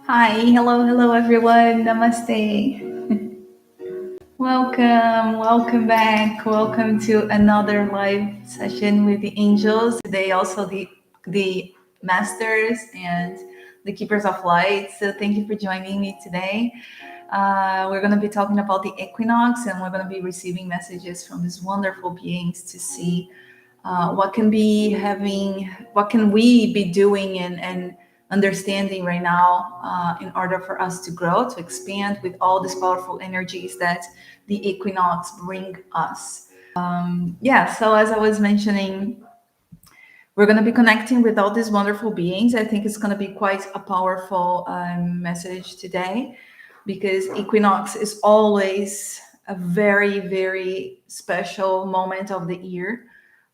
Hi, hello everyone. Namaste. Welcome back. Welcome to another live session with the angels. Today also the masters and the keepers of light. So thank you for joining me today. We're going to be talking about the equinox, and we're going to be receiving messages from these wonderful beings to see what can we be doing and understanding right now in order for us to grow, to expand with all these powerful energies that the equinox bring us. So as I was mentioning, we're going to be connecting with all these wonderful beings. I think it's going to be quite a powerful message today, because equinox is always a very, very special moment of the year.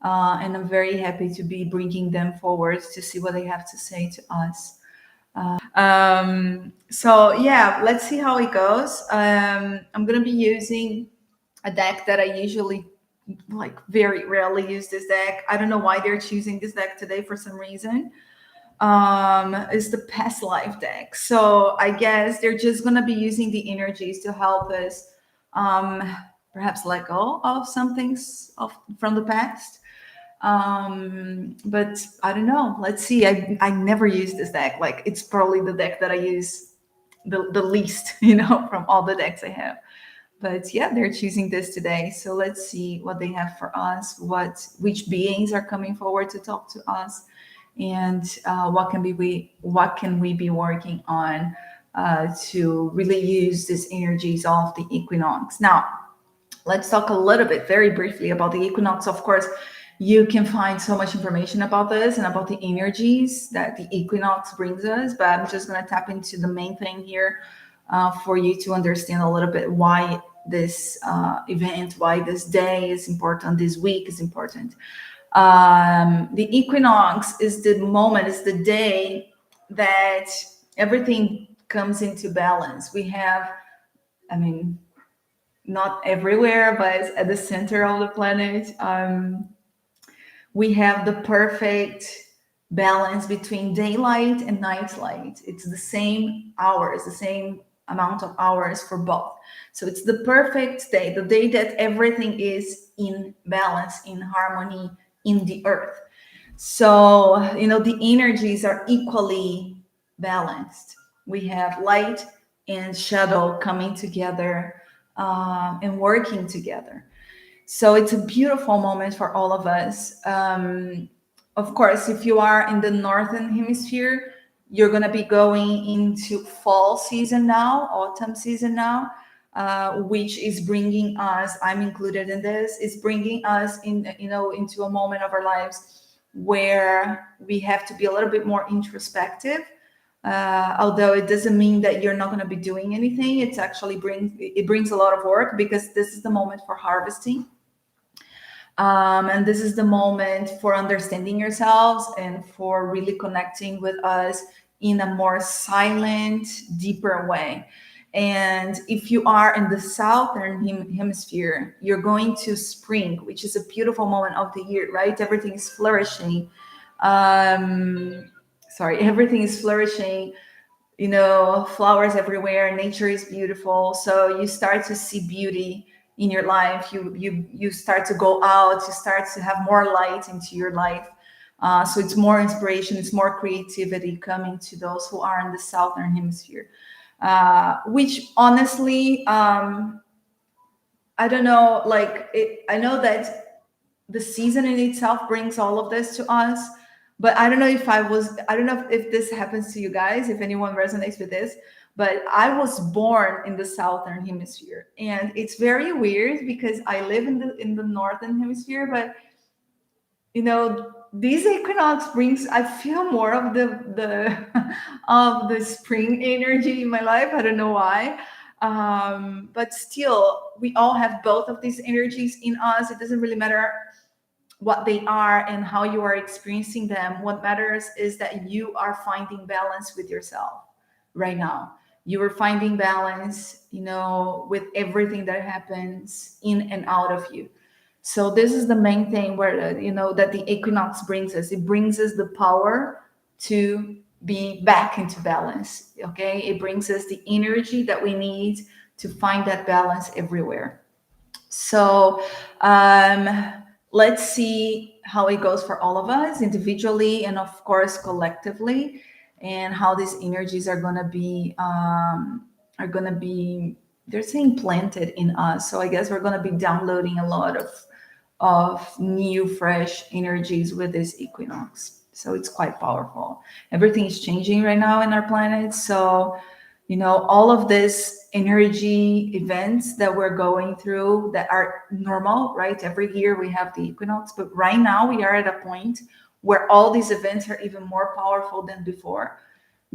And I'm very happy to be bringing them forward to see what they have to say to us. Let's see how it goes. I'm going to be using a deck that I usually very rarely use this deck. I don't know why they're choosing this deck today for some reason. Is the past life deck. So I guess they're just going to be using the energies to help us perhaps let go of some things from the past. But I don't know. Let's see. I never use this deck. Like, it's probably the deck that I use the least, from all the decks I have. But yeah, they're choosing this today. So let's see what they have for us, which beings are coming forward to talk to us, and what can we be working on to really use these energies of the equinox. Now, let's talk a little bit very briefly about the equinox. Of course, you can find so much information about this and about the energies that the equinox brings us, but I'm just going to tap into the main thing here for you to understand a little bit why this event, why this day is important, this week is important. The equinox is the moment, is the day that everything comes into balance. We have, not everywhere, but at the center of the planet, we have the perfect balance between daylight and night light. It's the same hours, the same amount of hours for both. So it's the perfect day, the day that everything is in balance, in harmony in the earth. So, the energies are equally balanced. We have light and shadow coming together and working together. So it's a beautiful moment for all of us. Of course, if you are in the northern hemisphere, you're going to be going into fall season now, autumn season now, which is bringing us, I'm included in this, is bringing us into a moment of our lives where we have to be a little bit more introspective. Although it doesn't mean that you're not going to be doing anything. It's actually brings a lot of work, because this is the moment for harvesting. And this is the moment for understanding yourselves and for really connecting with us in a more silent, deeper way. And if you are in the southern hemisphere, you're going to spring, which is a beautiful moment of the year, right? Everything is flourishing. Everything is flourishing. Flowers everywhere. Nature is beautiful. So you start to see beauty in your life. You start to go out. You start to have more light into your life. So it's more inspiration. It's more creativity coming to those who are in the southern hemisphere. Which honestly, I don't know. I know that the season in itself brings all of this to us. But I don't know if this happens to you guys, if anyone resonates with this, but I was born in the southern hemisphere, and it's very weird because I live in the northern hemisphere. But this equinox brings, I feel more of the of the spring energy in my life. I don't know why. But still, we all have both of these energies in us. It doesn't really matter what they are and how you are experiencing them. What matters is that you are finding balance with yourself right now. You are finding balance, with everything that happens in and out of you. So this is the main thing where, that the equinox brings us. It brings us the power to, be back into balance. Okay, it brings us the energy that we need to find that balance everywhere. So let's see how it goes for all of us individually and of course collectively, and how these energies are going to be they're saying planted in us. So I guess we're going to be downloading a lot of new fresh energies with this equinox. So it's quite powerful. Everything is changing right now in our planet. So, all of this energy events that we're going through that are normal, right? Every year we have the equinox, but right now we are at a point where all these events are even more powerful than before,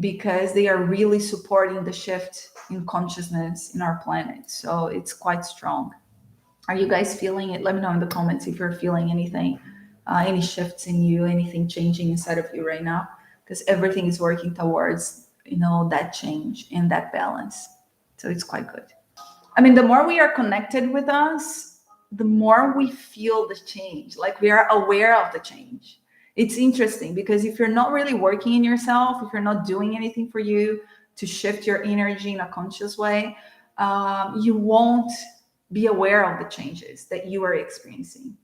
because they are really supporting the shift in consciousness in our planet. So it's quite strong. Are you guys feeling it? Let me know in the comments if you're feeling anything, any shifts in you, anything changing inside of you right now, because everything is working towards, that change and that balance. So it's quite good. I mean, the more we are connected with us, the more we feel the change, like we are aware of the change. It's interesting because if you're not really working in yourself, if you're not doing anything for you to shift your energy in a conscious way, you won't be aware of the changes that you are experiencing.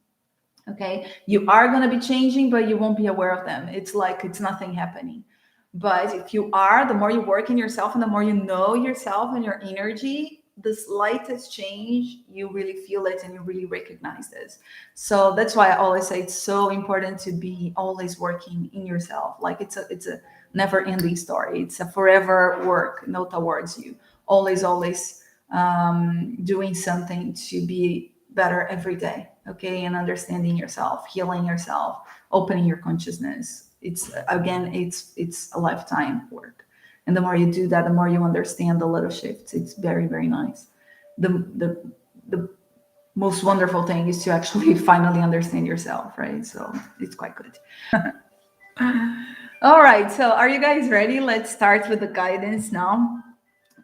Okay, you are going to be changing, but you won't be aware of them. It's like it's nothing happening. But if you are, the more you work in yourself and the more you know yourself and your energy, the slightest change, you really feel it and you really recognize this. So that's why I always say it's so important to be always working in yourself. Like it's a never ending story. It's a forever work, not towards you. Always doing something to be better every day. Okay, and understanding yourself, healing yourself, opening your consciousness. It's a lifetime work, and the more you do that, the more you understand the little shifts. It's very, very nice. The most wonderful thing is to actually finally understand yourself, right? So it's quite good. All right, so are you guys ready? Let's start with the guidance now.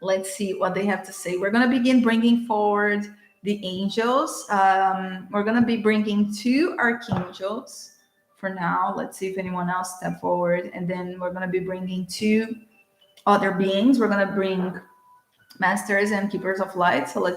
Let's see what they have to say. We're going to begin bringing forward the angels. We're going to be bringing 2 archangels for now. Let's see if anyone else step forward. And then we're going to be bringing 2 other beings. We're going to bring masters and keepers of light. So let's